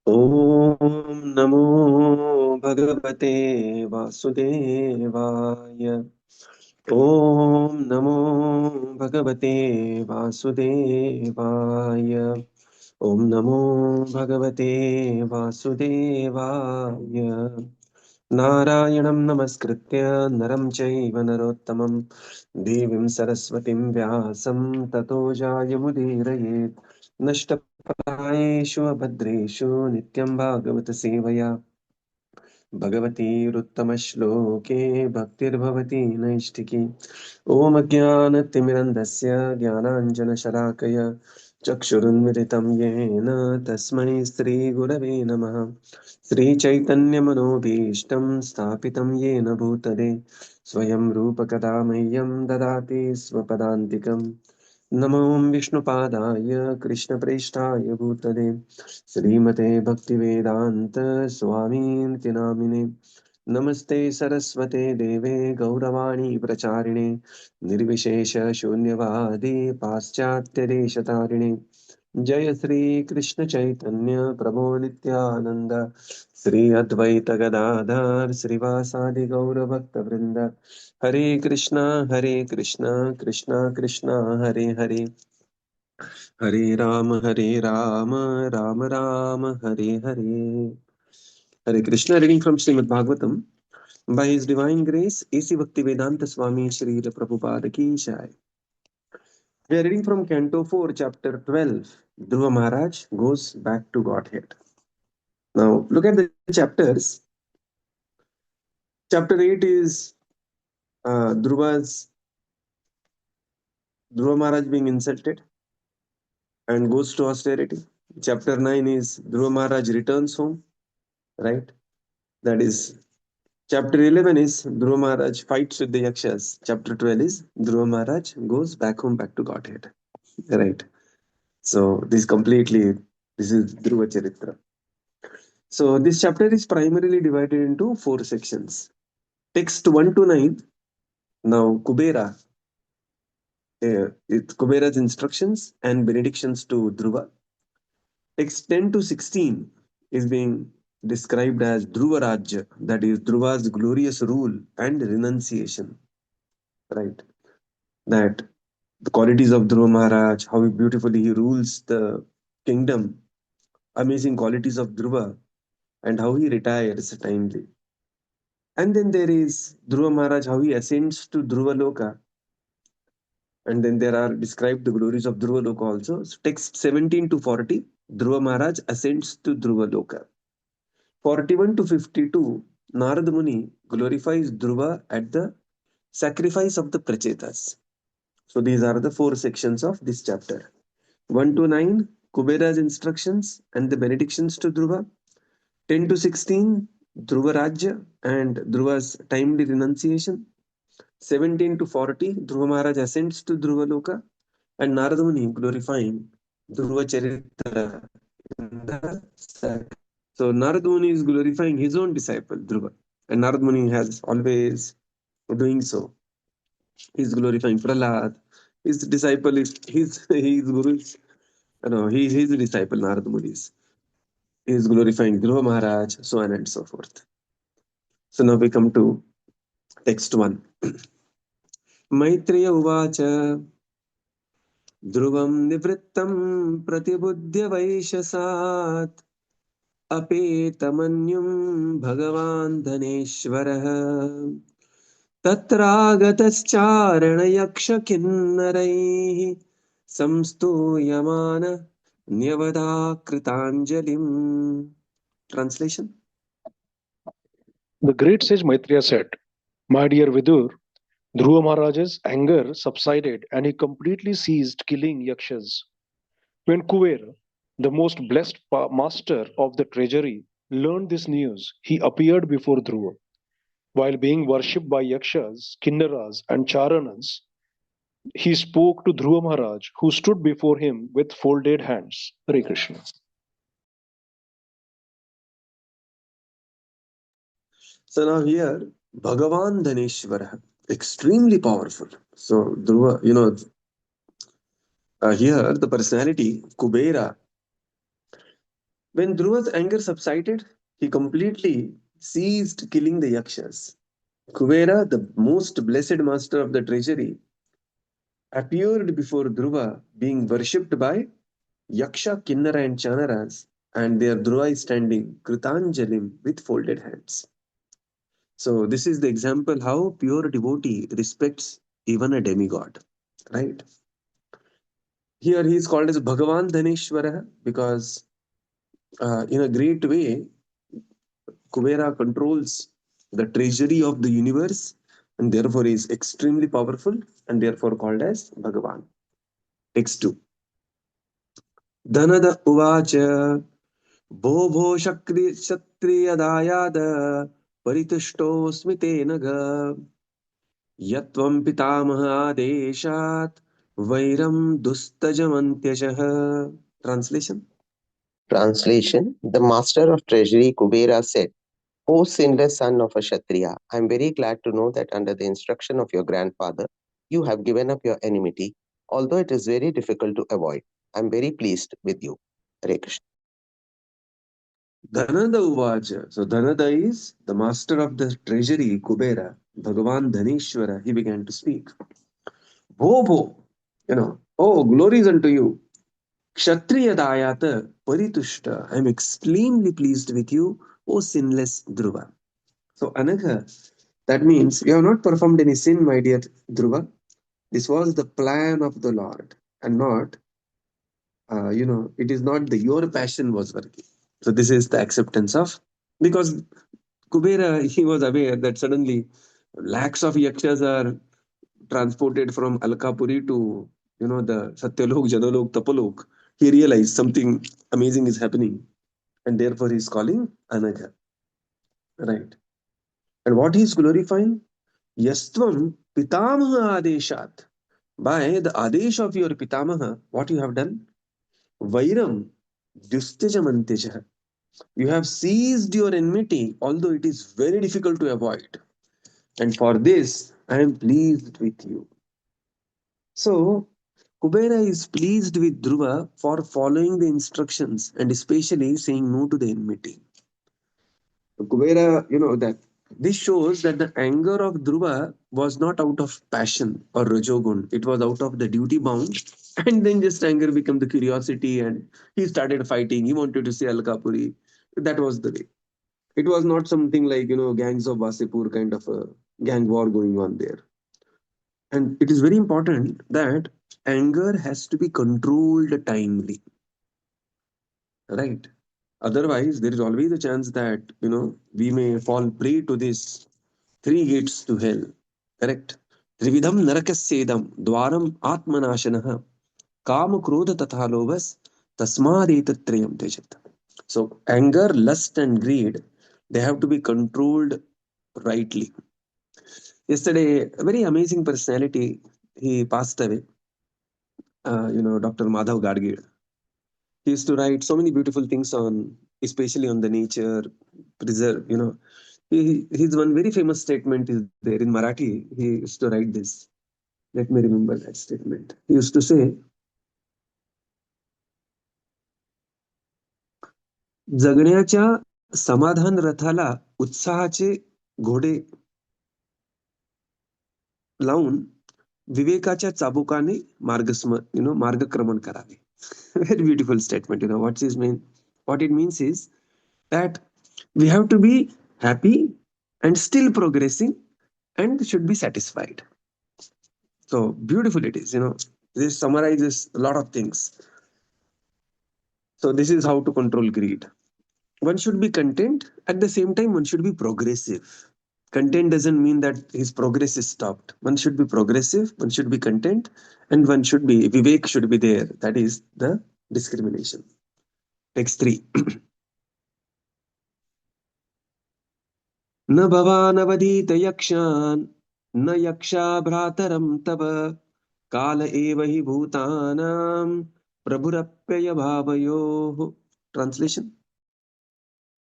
ॐ नमो भगवते वासुदेवाय। ॐ नमो भगवते वासुदेवाय। ॐ नमो भगवते वासुदेवाय। नारायणं नमस्कृत्य नरं चैव नरोत्तमं देवीं सरस्वतीं व्यासं ततो जायमुदीरयेत्। नष्टप्रायेषु अभद्रेषु नित्यं भागवत सेवया भगवतीरुत्तमश्लोके भक्तिर्भवति नैष्ठिकी। ॐ अज्ञानतिमिरन्धस्य ज्ञानाञ्जनशलाकया चक्षुरुन्मिलितं येन तस्मै श्रीगुरवे नमः। श्रीचैतन्यमनोभीष्टं स्थापितं येन भूतले स्वयं रूपकदा मह्यं ददाति स्वपदान्तिकम्। नमो विष्णुपादाय कृष्णप्रेष्ठाय भूतले श्रीमते भक्तिवेदान्त स्वामीति नामिने। नमस्ते सरस्वते देवे गौरवाणी प्रचारिणे निर्विशेष शून्यवादी पाश्चात्यदेशतारिणे। जय श्री कृष्ण चैतन्य प्रभो नित्यानंद श्री अद्वैत गदाधर श्रीवासादि गौर भक्त वृंद। हरे कृष्णा कृष्णा कृष्णा हरे हरे। हरे Ram Ram Ram Hare Hare. Hare Krishna, reading from Śrīmad Bhāgavatam. By His Divine Grace, A.C. Bhaktivedanta Swami Śrī Prabhupada Ki Jai. We are reading from Canto 4, Chapter 12. Dhruva Maharaj goes back to Godhead. Now, look at the chapters. Chapter 8 is Dhruva Maharaj being insulted and goes to austerity. Chapter 9 is Dhruva Maharaj returns home, right? That is Chapter 11 is Dhruva Maharaj fights with the Yakṣas. Chapter 12 is Dhruva Maharaj goes back home, back to Godhead. Right. So this is Dhruva Charitra. So this chapter is primarily divided into four sections. Text 1 to 9. Now Kubera, it's Kubera's instructions and benedictions to Dhruva. Text 10 to 16 is being described as Dhruva Rajya, that is Dhruva's glorious rule and renunciation. Right. That the qualities of Dhruva Maharaj, how beautifully he rules the kingdom, amazing qualities of Dhruva, and how he retires timely. And then there is Dhruva Maharaj, how he ascends to Dhruva Loka. And then there are described the glories of Dhruva Loka also. So text 17 to 40, Dhruva Maharaj ascends to Dhruva Loka. 41 to 52, Narad Muni glorifies Dhruva at the sacrifice of the Prachetas. So these are the four sections of this chapter. 1 to 9, Kubera's instructions and the benedictions to Dhruva. 10 to 16, Dhruva Rajya and Dhruva's timely renunciation. 17 to 40, Dhruva Maharaj ascends to Dhruva Loka and Narada Muni glorifying Dhruva Charitra in the sacrifice. So Narada Muni is glorifying his own disciple, Dhruva. And Narada Muni has always doing so. He's glorifying Prahlad. His disciple is his guru. No, he is his disciple, Narada Muni is glorifying Dhruva Maharaj, so on and so forth. So now we come to text 1. Maitreya Uvacha Dhruvam Nivrittam Pratibudhya Vaishasat Apetamanyum Bhagavan Dhaneshwarah Tatragatascharana Yaksha Kinnaraihi Samstuyamana Nyavada Kritanjalim. Translation. The great sage Maitreya said, "My dear Vidur, Dhruva Maharaj's anger subsided and he completely ceased killing Yakshas. When Kuvera, the most blessed master of the treasury, learned this news, he appeared before Dhruva. While being worshipped by Yakshas, Kinnaras, and Charanas, he spoke to Dhruva Maharaj, who stood before him with folded hands." Hare Krishna. So now here, Bhagavan Dhaneshwara, extremely powerful. So Dhruva, here the personality, Kubera, When Dhruva's anger subsided, he completely ceased killing the Yakshas. Kuvera, the most blessed master of the treasury, appeared before Dhruva being worshipped by Yaksha, Kinnara, and Chanaras, and their Dhruva is standing Kritanjalim with folded hands. So, this is the example how pure devotee respects even a demigod, right? Here he is called as Bhagavan Dhaneshwara because, in a great way, Kuvera controls the treasury of the universe and therefore is extremely powerful and therefore called as Bhagavan. Text 2. Dhanada uvacha भो भो शक्रि क्षत्रियदायाद परितुष्टोऽस्मि तेन घ यत्त्वं पितामह आदेशात् वैरं दुस्तजमन्त्यजः. Translation. Translation: The master of treasury Kubera said, O sinless son of a Kshatriya, I am very glad to know that under the instruction of your grandfather, you have given up your enmity, although it is very difficult to avoid. I am very pleased with you. Hare Krishna. Dhanada uvacha. So Dhanada is the master of the treasury, Kubera, Bhagavan Dhaneshwara. He began to speak. Bho bho, oh, glory is unto you. Kshatriya dayata paritushta. I am extremely pleased with you, O sinless Dhruva. So Anagha, that means you have not performed any sin, my dear Dhruva. This was the plan of the Lord, and not, it is not the your passion was working. So this is the acceptance of, because Kubera, he was aware that suddenly lakhs of yakshas are transported from Alkapuri to, the Satyalok, Janalok, Tapalok. He realized something amazing is happening, and therefore he is calling Anagha, right? And what he is glorifying? Yastvam pitamaha adeshat. By the adesh of your pitamaha, what you have done? Vairam dustyajamanteja. You have seized your enmity, although it is very difficult to avoid. And for this, I am pleased with you. So, Kubera is pleased with Dhruva for following the instructions and especially saying no to the enmity. Kuvera, that this shows that the anger of Dhruva was not out of passion or rajogun. It was out of the duty bound. And then just anger became the curiosity and he started fighting. He wanted to see Alkapuri. That was the way. It was not something like, gangs of Vasipur kind of a gang war going on there. And it is very important that anger has to be controlled timely, right? Otherwise, there is always a chance that, we may fall prey to this three gates to hell. Correct? Trividham narakassedam dwaram atmanashanaha kama krodha tatha lobhas tasmadetattrayam tejat. So anger, lust and greed, they have to be controlled rightly. Yesterday, a very amazing personality, he passed away, Dr. Madhav Gadgil. He used to write so many beautiful things on, especially on the nature, preserve, his one very famous statement is there in Marathi. He used to write this. Let me remember that statement. He used to say, जगण्याच्या समाधान रथाला उत्साहाचे घोडे लावून विवेकाच्या चाबुकाने मार्गक्रमण करावे. Very beautiful statement. What's his mean? What it means is that we have to be happy and still progressing and should be satisfied. So beautiful it is. This summarizes a lot of things. So this is how to control greed. One should be content. At the same time, one should be progressive. Content doesn't mean that his progress is stopped. One should be progressive, one should be content, and one should be, vivek should be there. That is the discrimination. Text 3. न भवानवधीत यक्षान् न यक्षा भ्रातरं तव काल एव हि भूतानां प्रभुरप्यय भावयोः. Translation.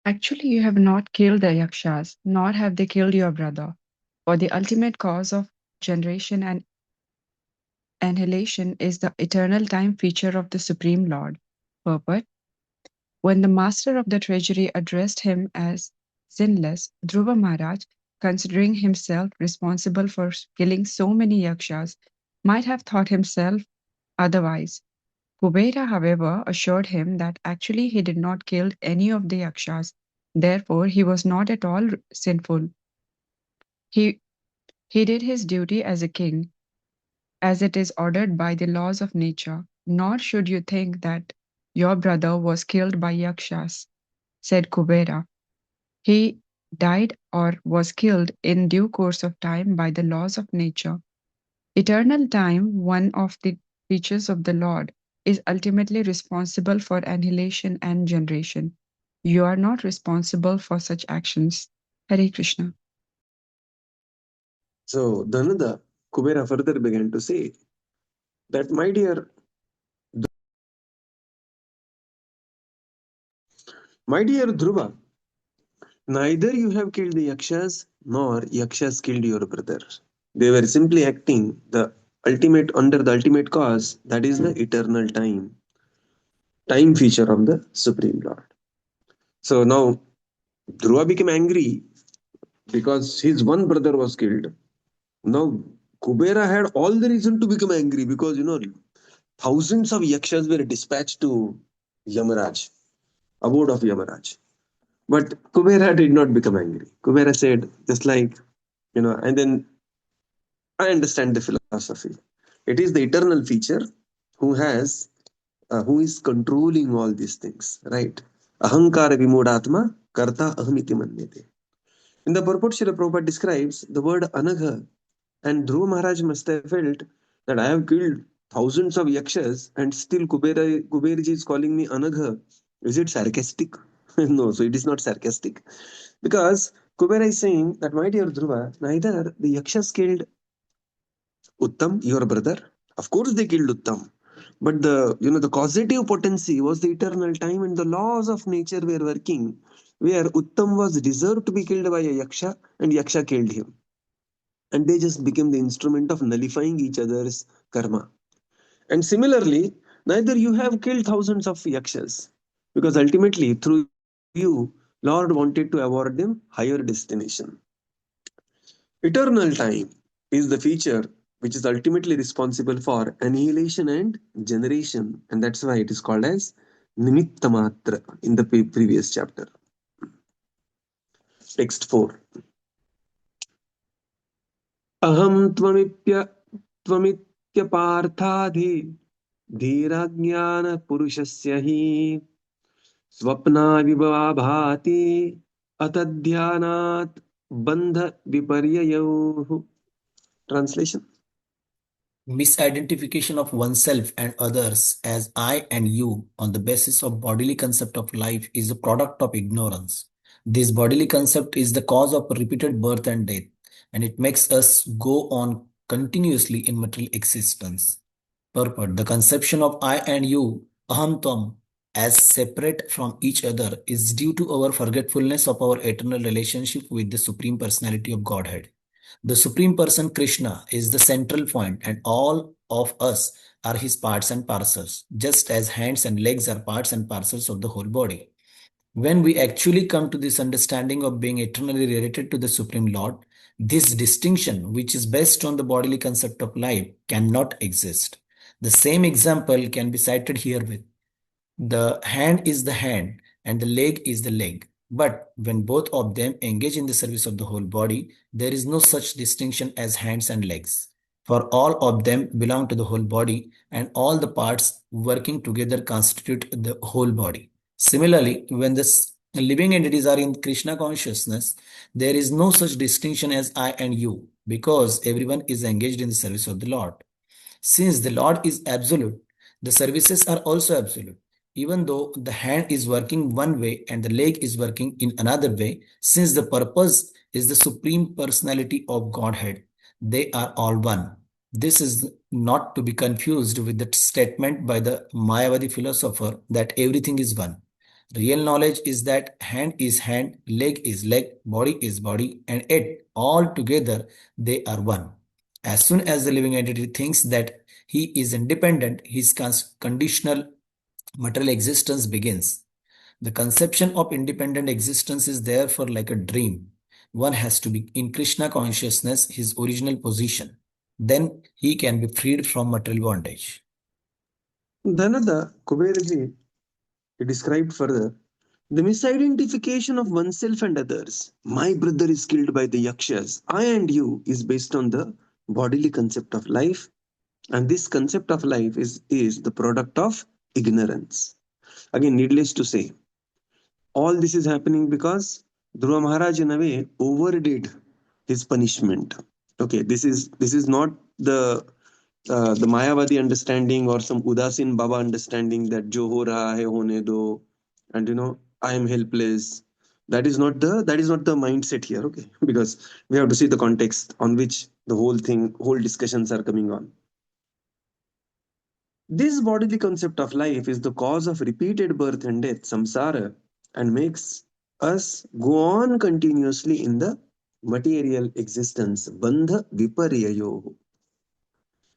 Actually, you have not killed the Yakshas, nor have they killed your brother. For the ultimate cause of generation and annihilation is the eternal time feature of the Supreme Lord. Purport. When the master of the treasury addressed him as sinless, Dhruva Maharaj, considering himself responsible for killing so many yakshas, might have thought himself otherwise. Kuvera, however, assured him that actually he did not kill any of the yakshas, therefore he was not at all sinful. He, he did his duty as a king, as it is ordered by the laws of nature, nor should you think that your brother was killed by yakshas, said Kuvera. He died or was killed in due course of time by the laws of nature. Eternal time, one of the features of the Lord, is ultimately responsible for annihilation and generation. You are not responsible for such actions. Hare Krishna. So Dhanada, Kubera further began to say that, my dear Dhruva, neither you have killed the Yakshas nor Yakshas killed your brother. They were simply acting the ultimate under the ultimate cause, that is the eternal time feature of the Supreme Lord. So now Dhruva became angry because his one brother was killed. Now Kubera had all the reason to become angry because thousands of Yakshas were dispatched to Yamaraj, abode of Yamaraj. But Kubera did not become angry. Kubera said, just like, and then I understand the philosophy. It is the eternal feature who who is controlling all these things, right? Ahankara vimodhatma karta ahamiti manyate. In the purport, Srila Prabhupada describes the word anagha, and Dhruva Maharaj must have felt that I have killed thousands of yakshas and still Kuberji is calling me anagha. Is it sarcastic? No, so it is not sarcastic. Because Kubera is saying that, my dear Dhruva, neither the yakshas killed Uttam, your brother. Of course, they killed Uttam. But the causative potency was the eternal time, and the laws of nature were working, where Uttam was deserved to be killed by a Yaksha, and Yaksha killed him. And they just became the instrument of nullifying each other's karma. And similarly, neither you have killed thousands of Yakshas, because ultimately, through you, Lord wanted to award them higher destination. Eternal time is the feature which is ultimately responsible for annihilation and generation, and that's why it is called as Nimitta in the previous chapter. Text 4. Aham tvamityapārthādhi dhīrajñāna purushasya hi swapna vibhavāti atadhyanāt bandha viparyayoh. Translation. Misidentification of oneself and others as I and you on the basis of bodily concept of life is a product of ignorance. This bodily concept is the cause of repeated birth and death, and it makes us go on continuously in material existence. Purport: the conception of I and you, aham tvam, as separate from each other is due to our forgetfulness of our eternal relationship with the Supreme Personality of Godhead. The Supreme Person Kṛṣṇa is the central point, and all of us are his parts and parcels, just as hands and legs are parts and parcels of the whole body. When we actually come to this understanding of being eternally related to the Supreme Lord, this distinction, which is based on the bodily concept of life, cannot exist. The same example can be cited herewith. The hand is the hand and the leg is the leg. But when both of them engage in the service of the whole body, there is no such distinction as hands and legs. For all of them belong to the whole body, and all the parts working together constitute the whole body. Similarly, when the living entities are in Kṛṣṇa consciousness, there is no such distinction as I and you, because everyone is engaged in the service of the Lord. Since the Lord is absolute, the services are also absolute. Even though the hand is working one way and the leg is working in another way, since the purpose is the Supreme Personality of Godhead, they are all one. This is not to be confused with the statement by the Mayavadi philosopher that everything is one. Real knowledge is that hand is hand, leg is leg, body is body, and yet all together they are one. As soon as the living entity thinks that he is independent, his conditional material existence begins. The conception of independent existence is therefore like a dream. One has to be in Krishna consciousness, his original position. Then he can be freed from material bondage. Dhanada Kuberaji he described further the misidentification of oneself and others. My brother is killed by the Yakṣas. I and you is based on the bodily concept of life, and this concept of life is the product of ignorance. Again, needless to say, all this is happening because Dhruva Mahārāja in a way overdid his punishment. Okay, this is not the Mayavadi understanding or some Udasin Baba understanding that jo ho raha hai hone do, and I am helpless. That is not the mindset here. Okay, because we have to see the context on which the whole discussions are coming on. This bodily concept of life is the cause of repeated birth and death, samsara, and makes us go on continuously in the material existence, bandha viparyayo.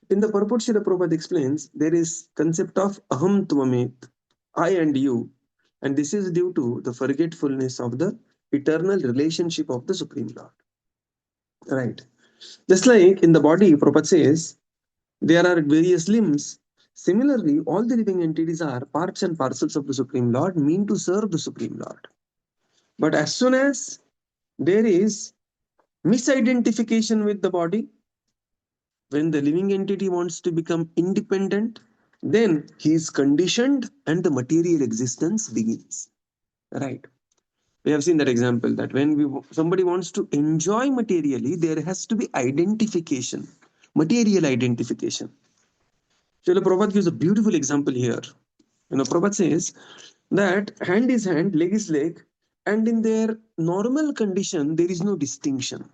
In the purport, Srila Prabhupada explains there is concept of aham tvamit, I and you, and this is due to the forgetfulness of the eternal relationship of the Supreme Lord. Right. Just like in the body, Prabhupada says, there are various limbs. Similarly, all the living entities are parts and parcels of the Supreme Lord, mean to serve the Supreme Lord. But as soon as there is misidentification with the body, when the living entity wants to become independent, then he is conditioned and the material existence begins. Right. We have seen that example that when somebody wants to enjoy materially, there has to be identification, material identification. Srila Prabhupada gives a beautiful example here. Prabhupada says that hand is hand, leg is leg, and in their normal condition, there is no distinction.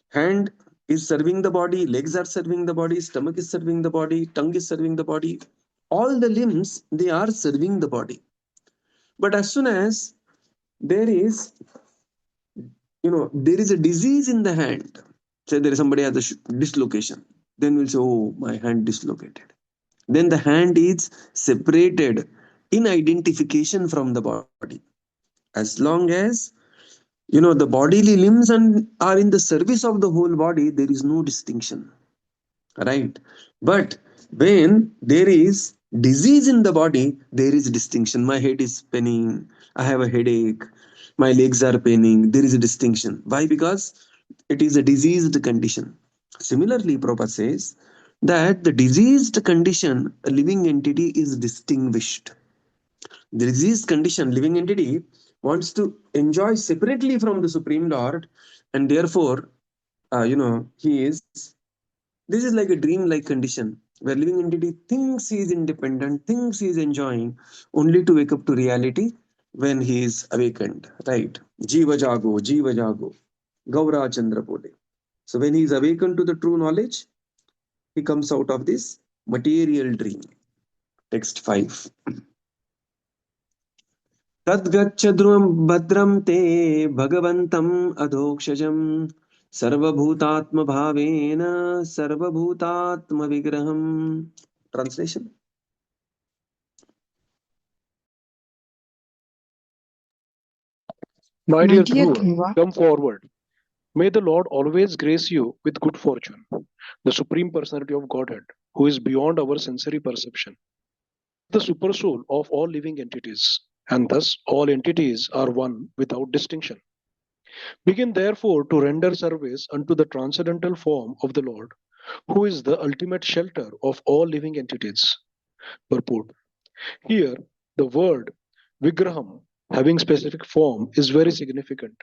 Hand is serving the body, legs are serving the body, stomach is serving the body, tongue is serving the body. All the limbs, they are serving the body. But as soon as there is, there is a disease in the hand, say there is somebody has a dislocation, then we'll say, oh, my hand dislocated. Then the hand is separated in identification from the body. As long as the bodily limbs are in the service of the whole body, there is no distinction, right? But when there is disease in the body, there is distinction. My head is paining, I have a headache, my legs are paining, there is a distinction. Why? Because it is a diseased condition. Similarly, Prabhupada says that the diseased condition, a living entity is distinguished. The diseased condition, living entity wants to enjoy separately from the Supreme Lord, and therefore, this is like a dream-like condition where living entity thinks he is independent, thinks he is enjoying, only to wake up to reality when he is awakened, right? Jiva jago, Gaura Chandra Pole. So when he is awakened to the true knowledge, he comes out of this material dream. Text 5. तद्गच्छ ध्रुवं भद्रं ते भगवन्तम् अधोक्षजम् सर्वभूतात्मभावेन सर्वभूतात्मविग्रहम्. Translation. My dear dear Dhruva, Dhruva, come forward. May the Lord always grace you with good fortune, the Supreme Personality of Godhead, who is beyond our sensory perception, the Supersoul of all living entities, and thus all entities are one without distinction. Begin therefore to render service unto the transcendental form of the Lord, who is the ultimate shelter of all living entities. Purport. Here, the word Vigraham, having specific form, is very significant,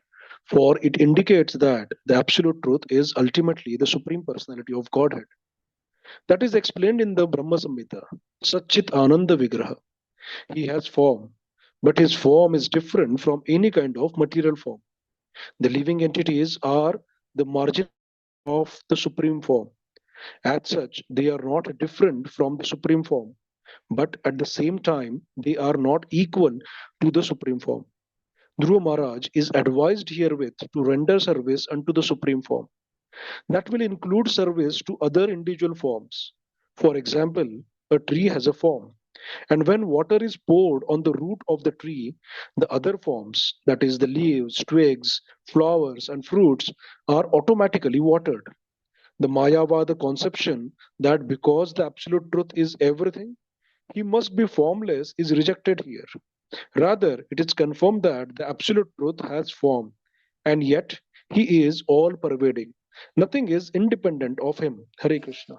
for it indicates that the absolute truth is ultimately the Supreme Personality of Godhead. That is explained in the Brahma Samhita, Satchit Ananda Vigraha. He has form, but his form is different from any kind of material form. The living entities are the margin of the Supreme Form. As such, they are not different from the Supreme Form, but at the same time, they are not equal to the Supreme Form. Dhruva Maharaj is advised herewith to render service unto the Supreme Form. That will include service to other individual forms. For example, a tree has a form, And when water is poured on the root of the tree, the other forms, that is, the leaves, twigs, flowers, and fruits, are automatically watered. The Mayavada conception that because the absolute truth is everything, he must be formless is rejected here. Rather, it is confirmed that the absolute truth has form, and yet he is all pervading. Nothing is independent of him. Hare Krishna.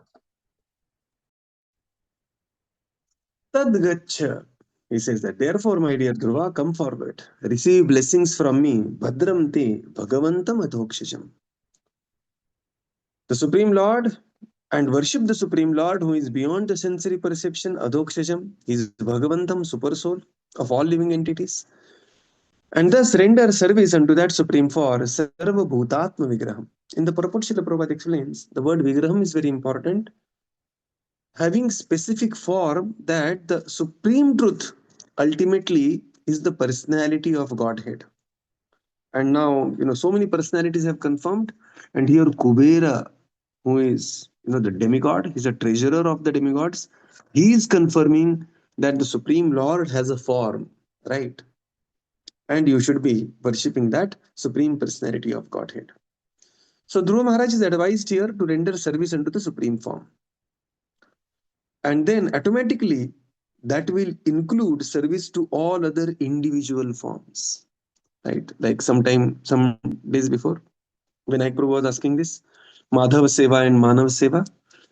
Tadgacha. He says that, therefore, my dear Dhruva, come forward. Receive blessings from me. Bhadram te bhagavantam adhokshasham. The Supreme Lord, and worship the Supreme Lord who is beyond the sensory perception, adhokshasham. He is Bhagavantam, Supersoul of all living entities. And thus render service unto that Supreme for Sarva Bhutatma Vigraham. In the purport, Srila Prabhupada explains, the word Vigraham is very important, having specific form that the Supreme Truth ultimately is the personality of Godhead. And now, so many personalities have confirmed, and here Kuvera, who is, the demigod, he's a treasurer of the demigods, he is confirming that the Supreme Lord has a form, right? And you should be worshipping that Supreme Personality of Godhead. So Dhruva Maharaj is advised here to render service unto the Supreme Form. And then automatically that will include service to all other individual forms. Right? Like some days before, when Prabhu was asking this, Madhava Seva and Manav Seva,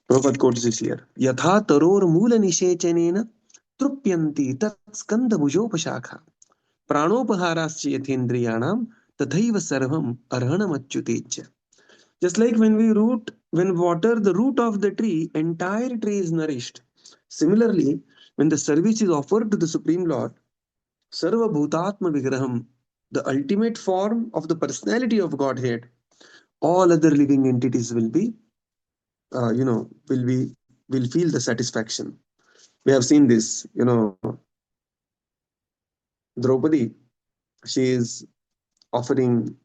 Prabhupada quotes this here. Yatha taror mula nishechanena trupyanti tat skanda bhujopashakha pranopahārascha yathendriyanam tathaiva sarvam arhanam achyutecya. Just like when water the root of the tree, entire tree is nourished. Similarly, when the service is offered to the Supreme Lord, Sarva Bhutatma Vigraham, the ultimate form of the personality of Godhead, all other living entities will be, will feel the satisfaction. We have seen this, Draupadi, she is offering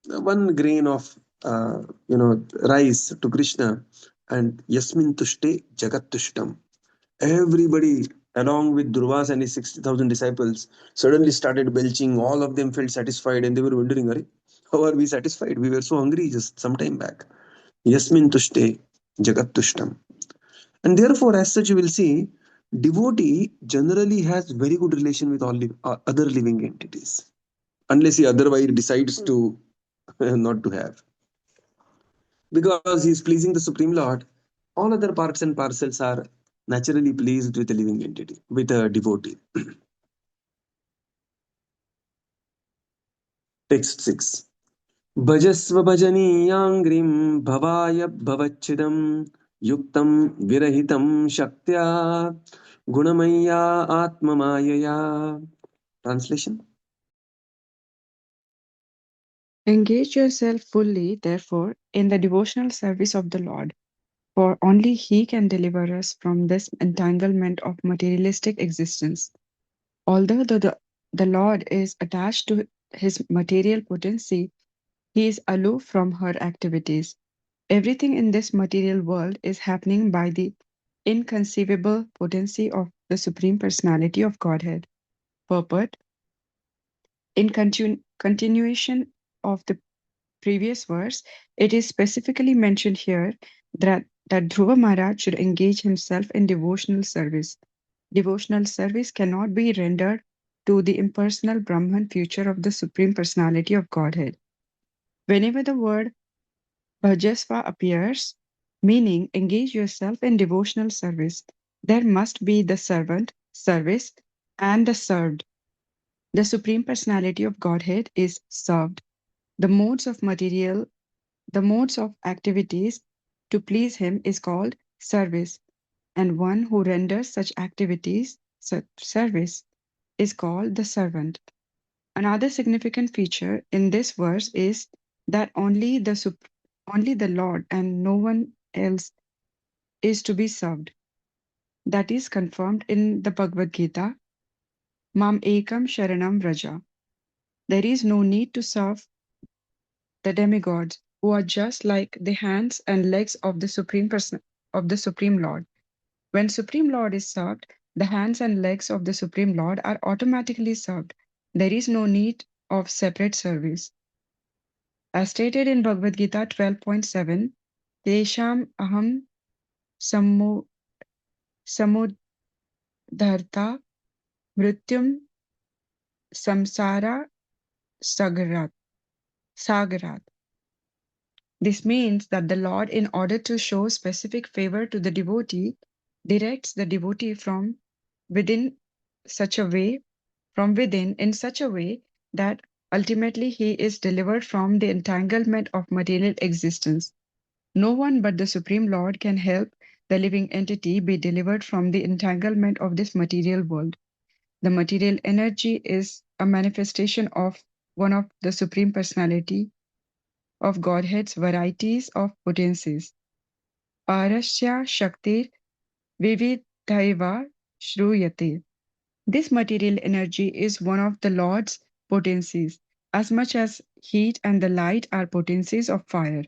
one grain of, rice to Kṛṣṇa, and Yasmin Tushte Jagat Tushtam. Everybody, along with Dhruvas and his 60,000 disciples, suddenly started belching. All of them felt satisfied and they were wondering, how are we satisfied? We were so hungry just some time back. Yasmin Tushte Jagat Tushtam. And therefore, as such, you will see, devotee generally has very good relation with all other living entities, unless he otherwise decides to not to have. Because he is pleasing the Supreme Lord, all other parts and parcels are naturally pleased with a living entity, with a devotee. Text 6. Bhajasva bhajaniyangrim bhavaya bhavachidam yuktam virahitam shaktya gunamaya atmamayaya. Translation. Engage yourself fully, therefore, in the devotional service of the Lord, for only He can deliver us from this entanglement of materialistic existence. Although the Lord is attached to His material potency, He is aloof from her activities. Everything in this material world is happening by the inconceivable potency of the Supreme Personality of Godhead. Purport. In continuation of the previous verse, it is specifically mentioned here that Dhruva Maharaj should engage himself in devotional service. Devotional service cannot be rendered to the impersonal Brahman future of the Supreme Personality of Godhead. Whenever the word bhajasva appears, meaning engage yourself in devotional service, there must be the servant, service, and the served. The Supreme Personality of Godhead is served. The modes of activities to please him is called service, and one who renders such activities, service, is called the servant. Another significant feature in this verse is that only the Lord and no one else is to be served. That is confirmed in the Bhagavad Gita, Mam Ekam Sharanam Vraja. There is no need to serve the demigods, who are just like the hands and legs of the Supreme Person of the Supreme Lord. When Supreme Lord is served, The hands and legs of the Supreme Lord are automatically served. There is no need of separate service. As stated in Bhagavad Gita 12.7, Tesham aham samudharta mrityum samsara sagarat. This means that the Lord, in order to show specific favor to the devotee, directs the devotee from within in such a way that ultimately he is delivered from the entanglement of material existence. No one but the Supreme Lord can help the living entity be delivered from the entanglement of this material world. The material energy is a manifestation of one of the Supreme Personality of Godhead's varieties of potencies. Parasya Shaktir Vividhaiva Shruyate. This material energy is one of the Lord's potencies, as much as heat and the light are potencies of fire.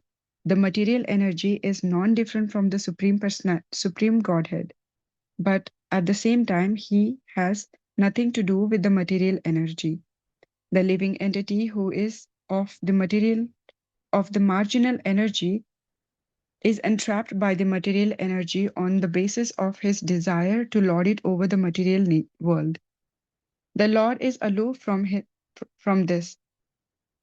The material energy is non-different from the Supreme Godhead, but at the same time, he has nothing to do with the material energy. The living entity who is of the marginal energy is entrapped by the material energy on the basis of his desire to lord it over the material world. The Lord is aloof from this,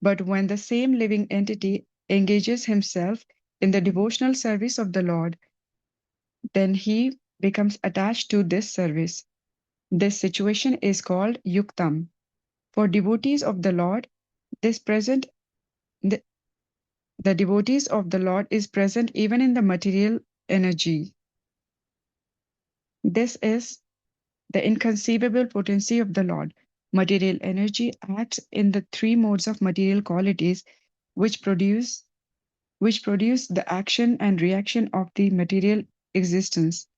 but when the same living entity engages himself in the devotional service of the Lord, then he becomes attached to this service. This situation is called yuktam. For devotees of the Lord, this present the, the devotees of the Lord is present even in the material energy. This is the inconceivable potency of the Lord. Material energy acts in the three modes of material qualities which produce the action and reaction of the material existence.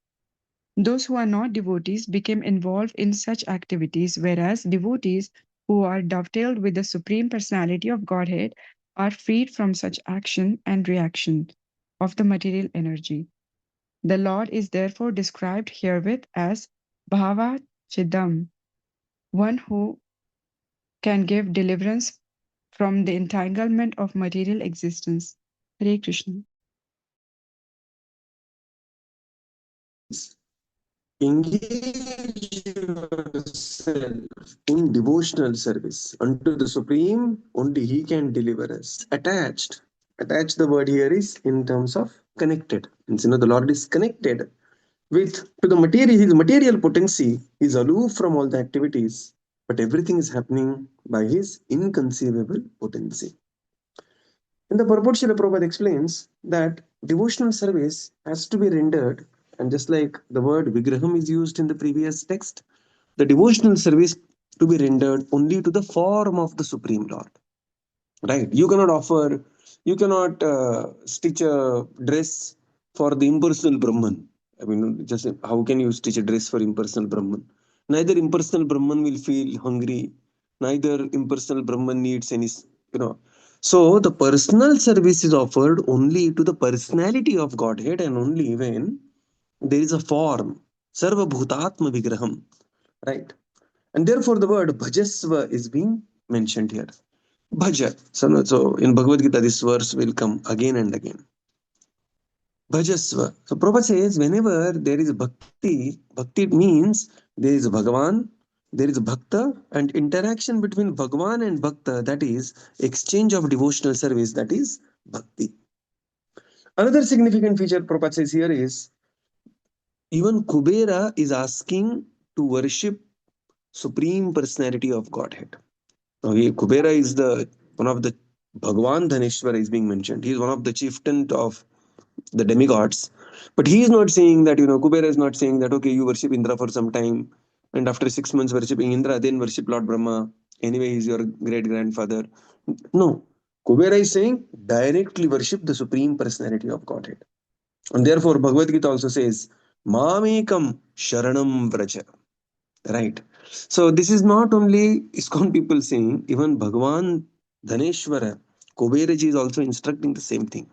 Those who are not devotees become involved in such activities, whereas devotees who are dovetailed with the Supreme Personality of Godhead are freed from such action and reaction of the material energy. The Lord is therefore described herewith as Bhava Chidam, one who can give deliverance from the entanglement of material existence. Hare Krishna. Engage yourself in devotional service unto the Supreme, only He can deliver us. Attached. Attached, the word here is in terms of connected. And the Lord is connected to the material, his material potency is aloof from all the activities, but everything is happening by his inconceivable potency. In the purport, Srila Prabhupada explains that devotional service has to be rendered, and just like the word vigraham is used in the previous text, the devotional service to be rendered only to the form of the Supreme Lord. Right? You cannot stitch a dress for the impersonal Brahman. I mean, just how can you stitch a dress for impersonal Brahman? Neither impersonal Brahman will feel hungry, neither impersonal Brahman needs any, you know. So the personal service is offered only to the personality of Godhead and only when there is a form. Sarva Bhutatma Vigraham. Right? And therefore the word bhajasva is being mentioned here. Bhaja. So in Bhagavad Gita, this verse will come again and again. Bhajasva. So Prabhupada says, whenever there is bhakti, bhakti means there is Bhagavan, there is bhakta, and interaction between Bhagavan and bhakta, that is exchange of devotional service, that is bhakti. Another significant feature Prabhupada says here is, even Kuvera is asking to worship Supreme Personality of Godhead. Now, Kuvera is one of the Bhagavan Dhaneshwara is being mentioned. He is one of the chieftain of the demigods. But he is not saying that, Kubera is not saying that, okay, you worship Indra for some time, and after 6 months worshipping Indra, then worship Lord Brahma. Anyway, he's your great grandfather. No. Kubera is saying directly worship the Supreme Personality of Godhead. And therefore, Bhagavad Gita also says, Mamekam Sharanam Vraja. Right. So this is not only ISKCON people saying, even Bhagavan Dhaneshwara, Kuberaji is also instructing the same thing.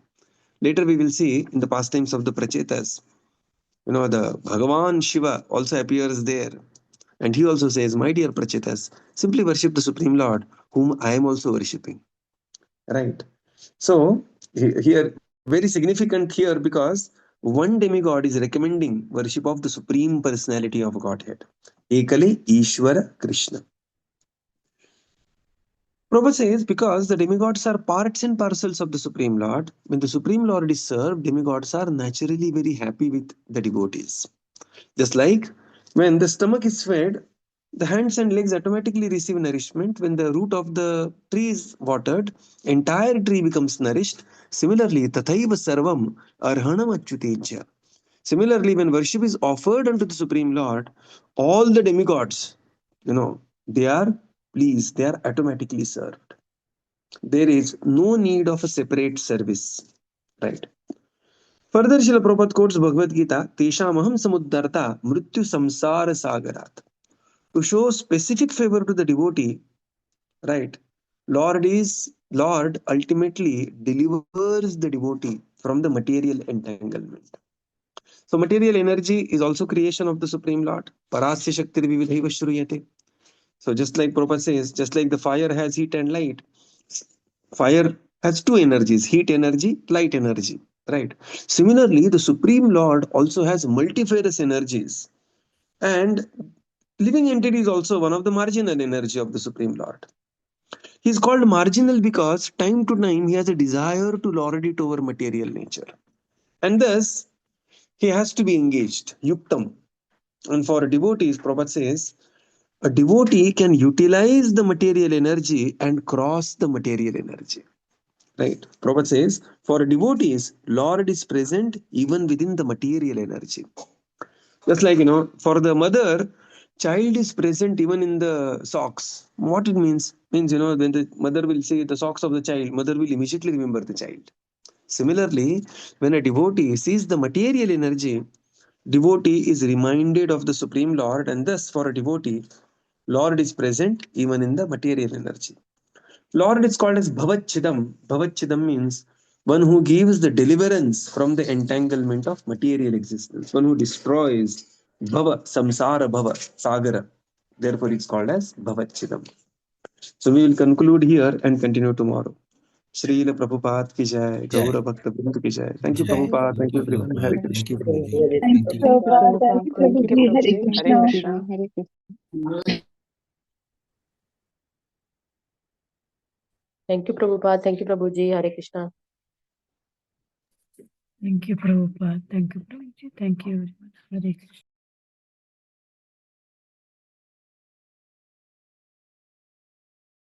Later we will see in the pastimes of the Prachetas, The Bhagavan Shiva also appears there. And he also says, my dear Prachitas, simply worship the Supreme Lord, whom I am also worshipping. Right. So, here, very significant here because one demigod is recommending worship of the Supreme Personality of Godhead. Ekale Ishvara Kṛṣṇa. Prabhupada says, because the demigods are parts and parcels of the Supreme Lord, when the Supreme Lord is served, demigods are naturally very happy with the devotees. Just like when the stomach is fed, the hands and legs automatically receive nourishment. When the root of the tree is watered, entire tree becomes nourished. Similarly, tathaiva sarvam arhanam achyuteja. Similarly, when worship is offered unto the Supreme Lord, all the demigods, they are pleased, they are automatically served. There is no need of a separate service. Right. Further, Srila Prabhupada quotes Bhagavad Gita, Teshamaham samuddarta mrityu samsara sagarat. To show specific favor to the devotee, right, Lord ultimately delivers the devotee from the material entanglement. So material energy is also creation of the Supreme Lord. Parasya Shaktir Vividhaiva Shruyate. So just like Prabhupada says, just like the fire has heat and light, fire has two energies, heat energy, light energy. Right. Similarly, the Supreme Lord also has multifarious energies. And living entity is also one of the marginal energy of the Supreme Lord. He is called marginal because time to time he has a desire to lord it over material nature. And thus, he has to be engaged, yuktam. And for devotees, Prabhupada says, a devotee can utilize the material energy and cross the material energy. Right? Prabhupada says, for devotees, Lord is present even within the material energy. Just like, for the mother, child is present even in the socks. What it means? Means, when the mother will say the socks of the child, mother will immediately remember the child. Similarly, when a devotee sees the material energy, devotee is reminded of the Supreme Lord, and thus for a devotee, Lord is present even in the material energy. Lord is called as Bhavachidam. Bhavachidam means one who gives the deliverance from the entanglement of material existence, one who destroys Bhava, Samsara Bhava, Sagara. Therefore, it's called as Bhavachidam. So we will conclude here and continue tomorrow. Srila Prabhupada ki jai, Jai. Gaura Bhakta Bindu ki jai. Thank you, Jai. Prabhupada. Thank Thank you, you, everyone. Hare Prabhupada. Krishna. Thank you, Prabhuji. Thank you, Thank you. Prabhupada. Thank you, Prabhuji. Hare Hare Krishna. Krishna. Hare Krishna. Thank you, Prabhupada. Thank you, Prabhuji. Hare Krishna. Thank you, Prabhupada. Thank you, Prabhuji. Thank you, everyone. Hare Krishna.